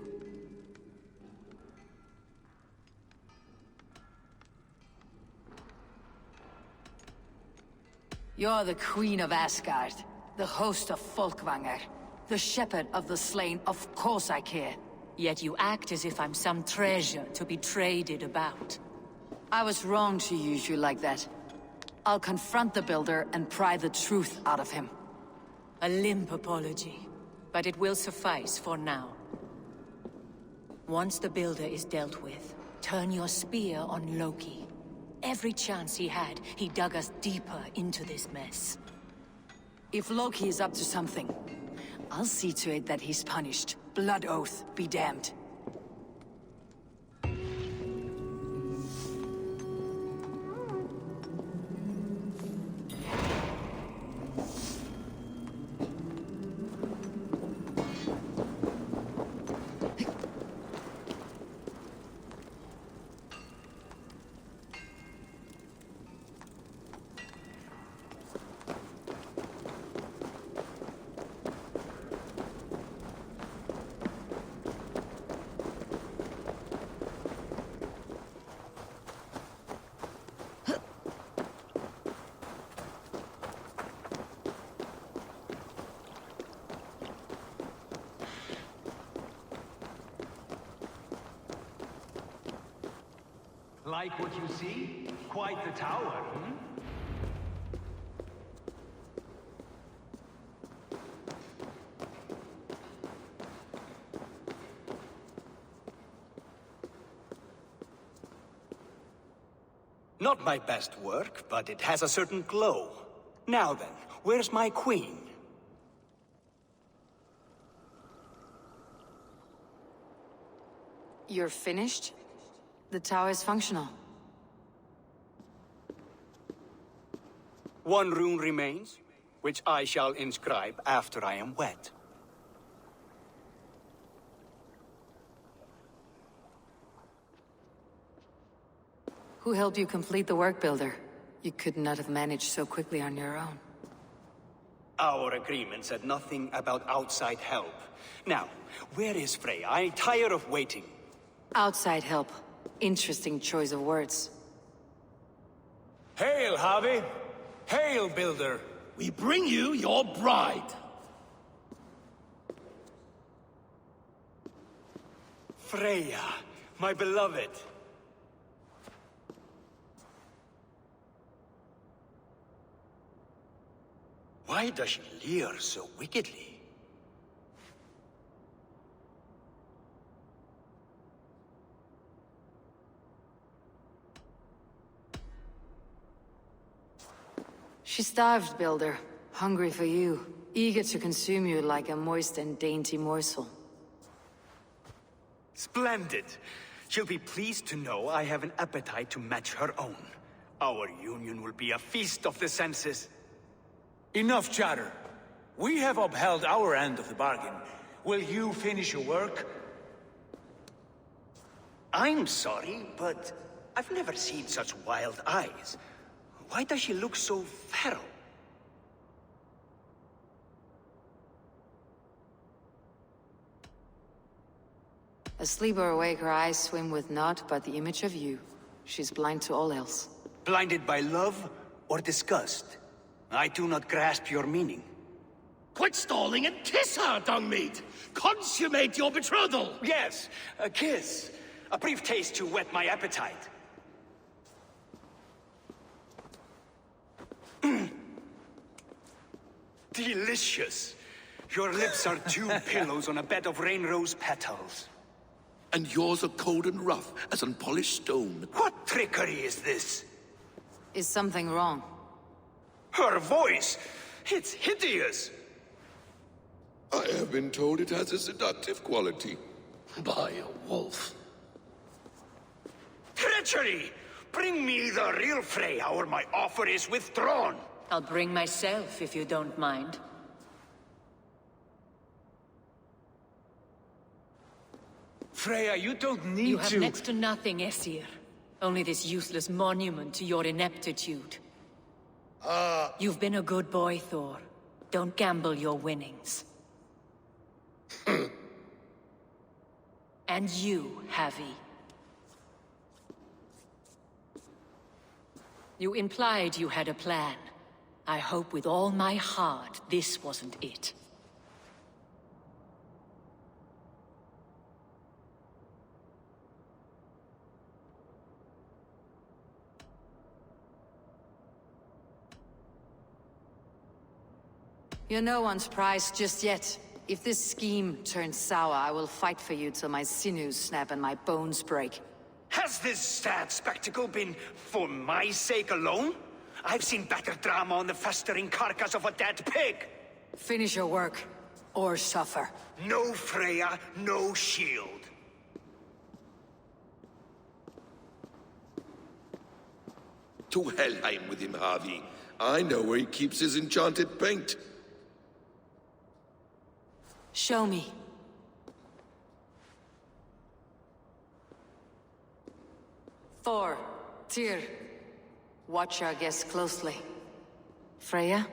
You're the Queen of Asgard, the host of Folkvanger, the shepherd of the slain. Of course I care. Yet you act as if I'm some treasure to be traded about. I was wrong to use you like that. I'll confront the builder and pry the truth out of him. A limp apology, but it will suffice for now. Once the builder is dealt with, turn your spear on Loki. Every chance he had, he dug us deeper into this mess. If Loki is up to something, I'll see to it that he's punished. Blood oath be damned. Like what you see? Quite the tower, hmm? Not my best work, but it has a certain glow. Now then, where's my queen? You're finished? The tower is functional. One rune remains, which I shall inscribe after I am wet. Who helped you complete the work, Builder? You could not have managed so quickly on your own. Our agreement said nothing about outside help. Now, where is Freya? I'm tired of waiting. Outside help. Interesting choice of words. Hail, Harvey! Hail, Builder! We bring you your bride. Freya, my beloved. Why does she leer so wickedly? She starved, Builder. Hungry for you. Eager to consume you like a moist and dainty morsel. Splendid. She'll be pleased to know I have an appetite to match her own. Our union will be a feast of the senses. Enough chatter. We have upheld our end of the bargain. Will you finish your work? I'm sorry, but I've never seen such wild eyes. Why does she look so feral? Asleep or awake, her eyes swim with naught but the image of you. She's blind to all else. Blinded by love or disgust? I do not grasp your meaning. Quit stalling and kiss her, Dungmeat! Consummate your betrothal! Yes, a kiss. A brief taste to whet my appetite. Delicious. Your lips are two pillows on a bed of rain rose petals. And yours are cold and rough as unpolished stone. What trickery is this? Is something wrong? Her voice! It's hideous! I have been told it has a seductive quality. By a wolf. Treachery! Bring me the real Freya, or my offer is withdrawn! I'll bring myself, if you don't mind. Freya, you don't need You have to... next to nothing, Aesir. Only this useless monument to your ineptitude. You've been a good boy, Thor. Don't gamble your winnings. And you, Havi. You implied you had a plan. I hope with all my heart this wasn't it. You're no one's prize just yet. If this scheme turns sour, I will fight for you till my sinews snap and my bones break. Has this sad spectacle been for my sake alone? I've seen better drama on the festering carcass of a dead pig! Finish your work, or suffer. No Freya, no shield. To Helheim with him, Harvey. I know where he keeps his enchanted paint. Show me. Thor, Tyr, watch our guests closely. Freya,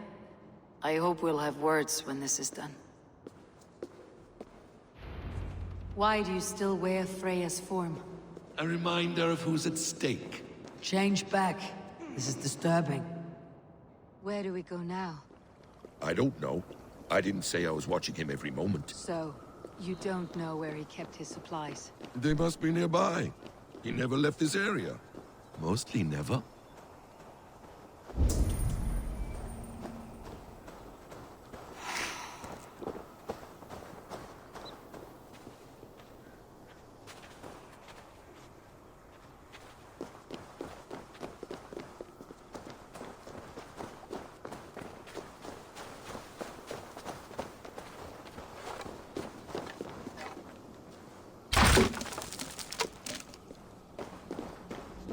I hope we'll have words when this is done. Why do you still wear Freya's form? A reminder of who's at stake. Change back. This is disturbing. Where do we go now? I don't know. I didn't say I was watching him every moment. So, you don't know where he kept his supplies? They must be nearby. He never left this area. Mostly never.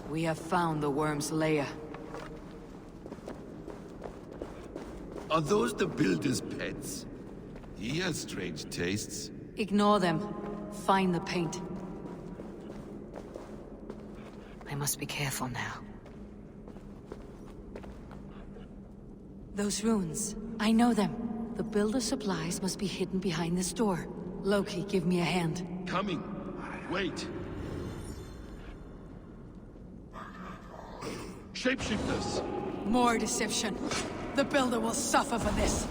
We have found the worm's lair. Are those the builder's pets? He has strange tastes. Ignore them. Find the paint. I must be careful now. Those runes. I know them. The builder's supplies must be hidden behind this door. Loki, give me a hand. Coming. Wait. Shapeshifters! More deception. The builder will suffer for this.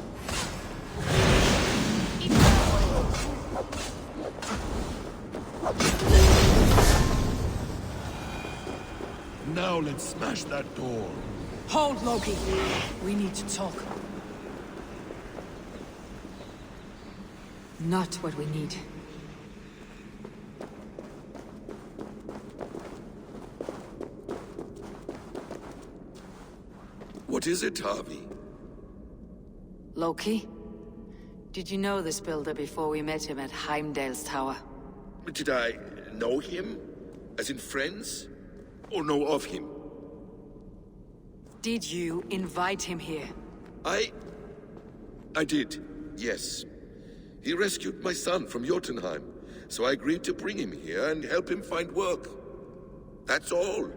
Now let's smash that door. Hold, Loki. We need to talk. Not what we need. What is it, Harvey? Loki? Did you know this builder before we met him at Heimdall's tower? Did I know him? As in friends? Or know of him? Did you invite him here? I did, yes. He rescued my son from Jotunheim, so I agreed to bring him here and help him find work. That's all.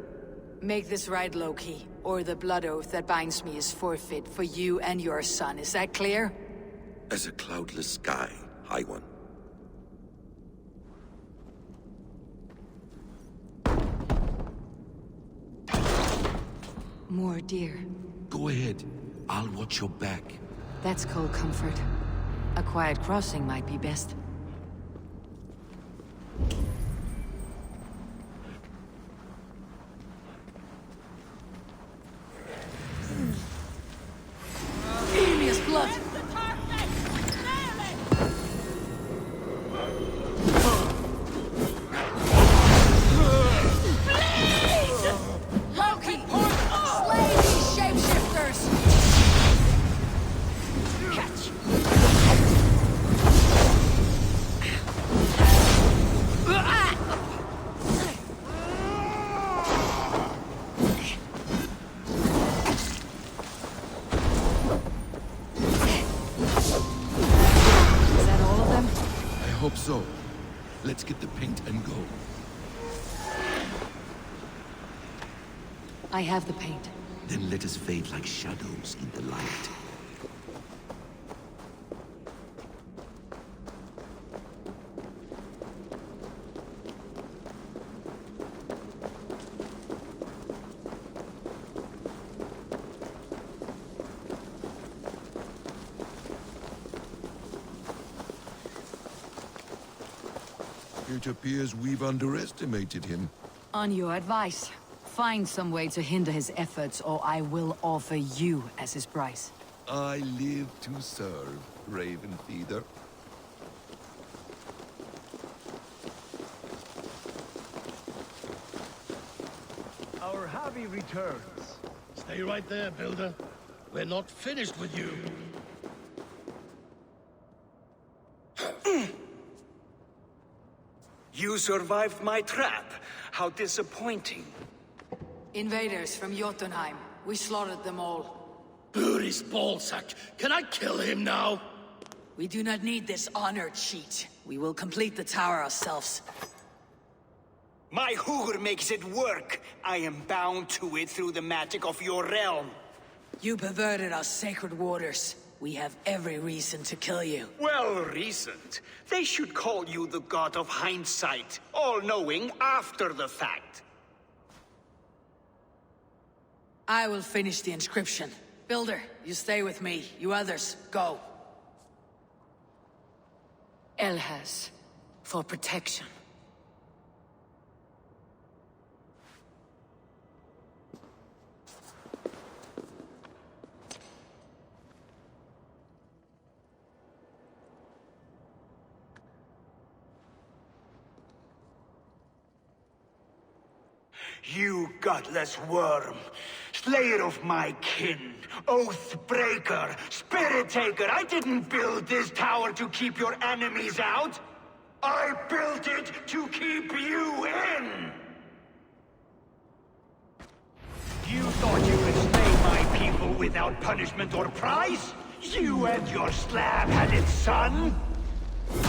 Make this right, Loki, or the blood oath that binds me is forfeit for you and your son. Is that clear? As a cloudless sky, High One. More deer. Go ahead. I'll watch your back. That's cold comfort. A quiet crossing might be best. Enemy's blood! Loki! Slay these shapeshifters! Catch! Is that all of them? I hope so. Let's get the paint and go. I have the paint. Then let us fade like shadows in the light. It appears we've underestimated him. On your advice, find some way to hinder his efforts, or I will offer you as his price. I live to serve, Raven Feeder. Our Harvey returns. Stay right there, Builder. We're not finished with you. You survived my trap. How disappointing. Invaders from Jotunheim. We slaughtered them all. Booty's ballsack. Can I kill him now? We do not need this honor cheat. We will complete the tower ourselves. My Hugr makes it work. I am bound to it through the magic of your realm. You perverted our sacred waters. We have every reason to kill you. Well reasoned. They should call you the god of hindsight, all-knowing after the fact. I will finish the inscription. Builder, you stay with me. You others, go. Elhas, for protection. You godless worm, slayer of my kin, oath breaker, spirit taker, I didn't build this tower to keep your enemies out. I built it to keep you in! without punishment or prize? You and your slab-headed son? Their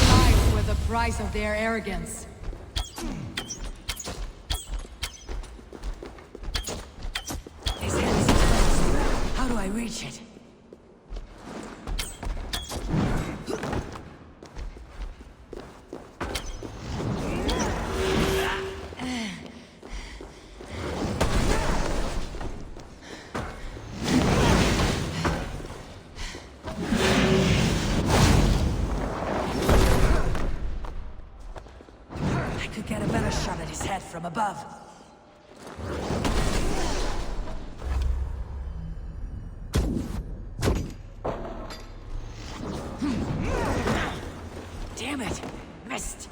lives were the price of their arrogance. His hand is closed. How do I reach it? From above. Damn it! Missed!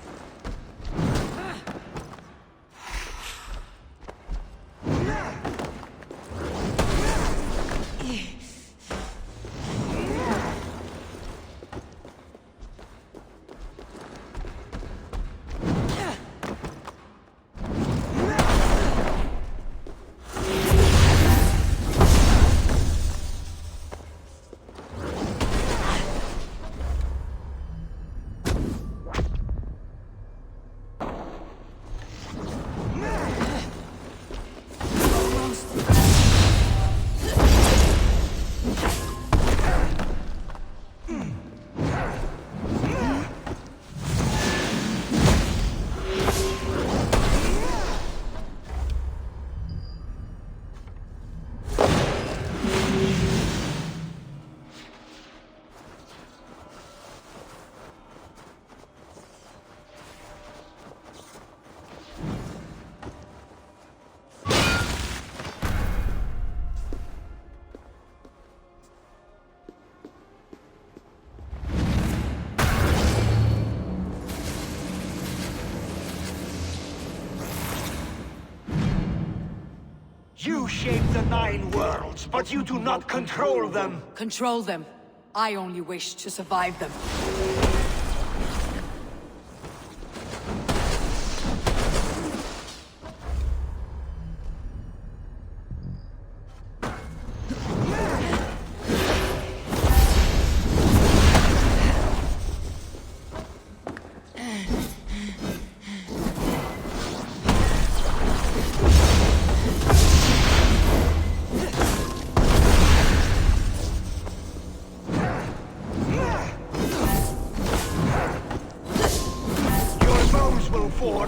You shape the 9 worlds, but you do not control them. Control them. I only wish to survive them.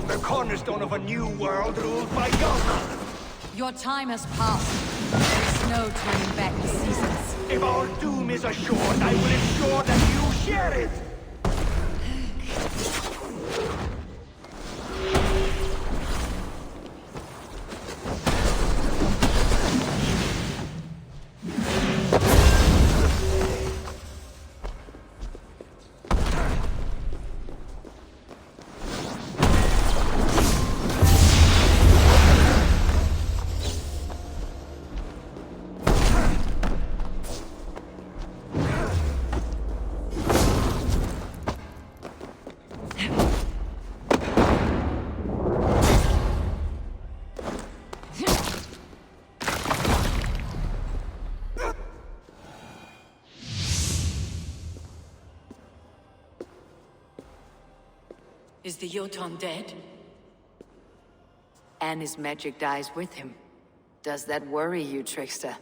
The cornerstone of a new world ruled by government. Your time has passed. There is no turning back the seasons. If our doom is assured, I will ensure that you share it. Is the Jotun dead? And his magic dies with him. Does that worry you, trickster?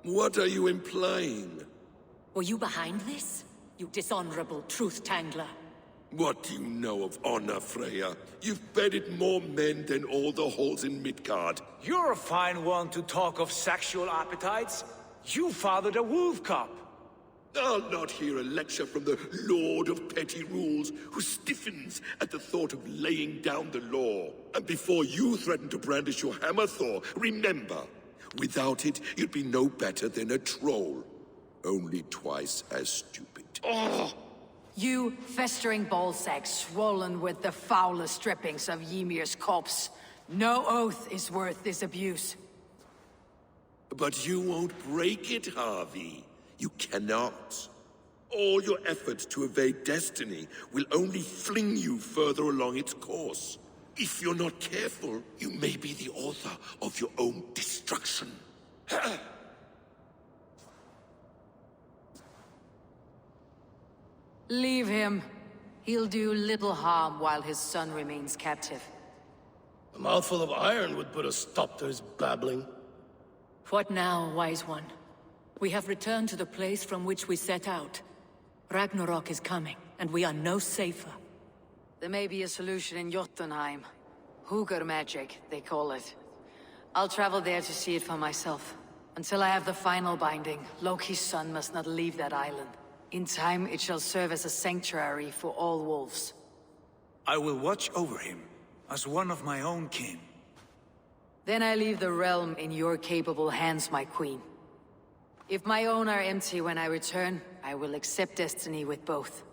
What are you implying? Were you behind this? You dishonorable truth-tangler. What do you know of honor, Freya? You've bedded more men than all the halls in Midgard. You're a fine one to talk of sexual appetites. You fathered a wolf cub. I'll not hear a lecture from the Lord of Petty Rules, who stiffens at the thought of laying down the law. And before you threaten to brandish your hammer, Thor, remember, without it, you'd be no better than a troll. Only twice as stupid. Oh! You festering ballsack swollen with the foulest drippings of Ymir's corpse. No oath is worth this abuse. But you won't break it, Harvey. You cannot. All your efforts to evade destiny will only fling you further along its course. If you're not careful, you may be the author of your own destruction. Leave him. He'll do little harm while his son remains captive. A mouthful of iron would put a stop to his babbling. What now, wise one? We have returned to the place from which we set out. Ragnarok is coming, and we are no safer. There may be a solution in Jotunheim. Hugr magic, they call it. I'll travel there to see it for myself. Until I have the final binding, Loki's son must not leave that island. In time, it shall serve as a sanctuary for all wolves. I will watch over him, as one of my own kin. Then I leave the realm in your capable hands, my queen. If my own are empty when I return, I will accept destiny with both.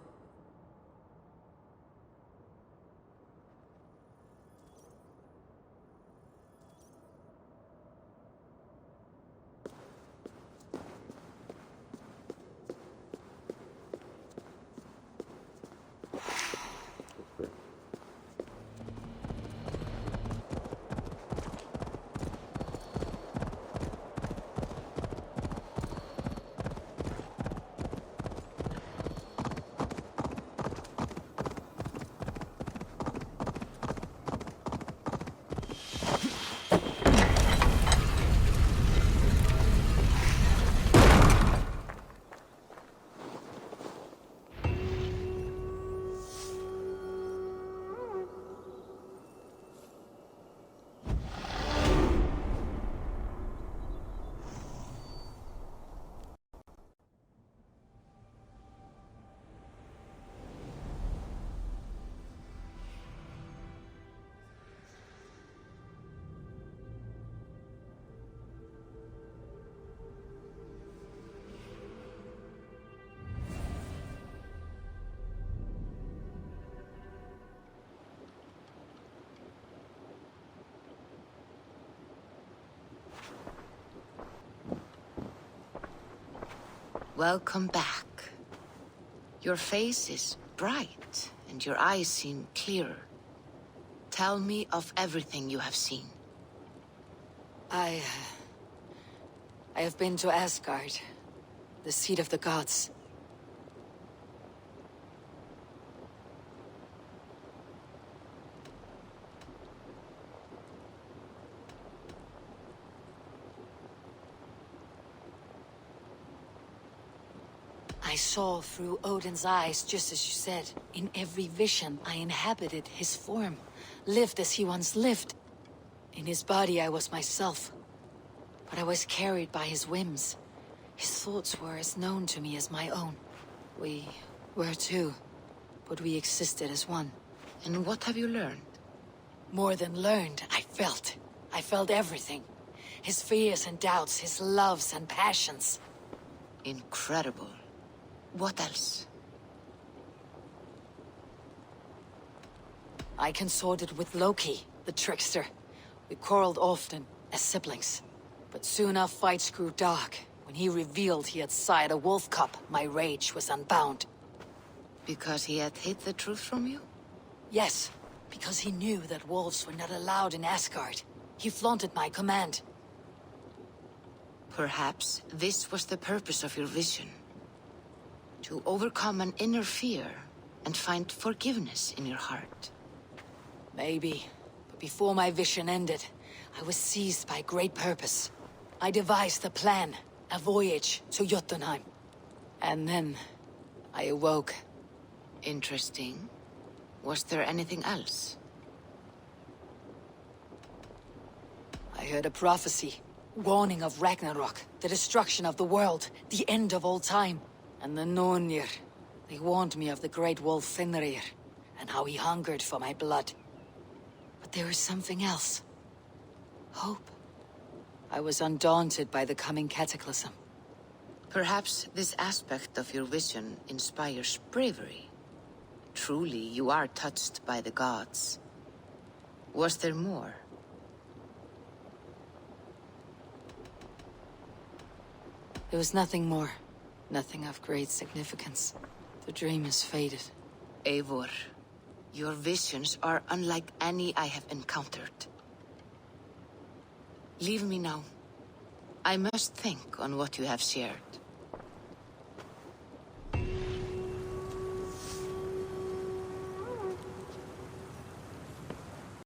Welcome back. Your face is bright, and your eyes seem clearer. Tell me of everything you have seen. I have been to Asgard, the seat of the gods. I saw through Odin's eyes, just as you said. In every vision, I inhabited his form, lived as he once lived. In his body, I was myself. But I was carried by his whims. His thoughts were as known to me as my own. We were two, but we existed as one. And what have you learned? More than learned, I felt. I felt everything. His fears and doubts, his loves and passions. Incredible. What else? I consorted with Loki, the trickster. We quarreled often, as siblings. But soon our fights grew dark. When he revealed he had sired a wolf cub, my rage was unbound. Because he had hid the truth from you? Yes, because he knew that wolves were not allowed in Asgard. He flaunted my command. Perhaps this was the purpose of your vision. To overcome an inner fear and find forgiveness in your heart. Maybe. But before my vision ended, I was seized by great purpose. I devised a plan, a voyage to Jotunheim. And then, I awoke. Interesting. Was there anything else? I heard a prophecy, warning of Ragnarok, the destruction of the world, the end of all time. And the Nornir, they warned me of the great wolf Fenrir, and how he hungered for my blood. But there was something else. Hope. I was undaunted by the coming cataclysm. Perhaps this aspect of your vision inspires bravery. Truly, you are touched by the gods. Was there more? There was nothing more. Nothing of great significance. The dream is faded. Eivor, Your visions are unlike any I have encountered. Leave me now. I must think on what you have shared.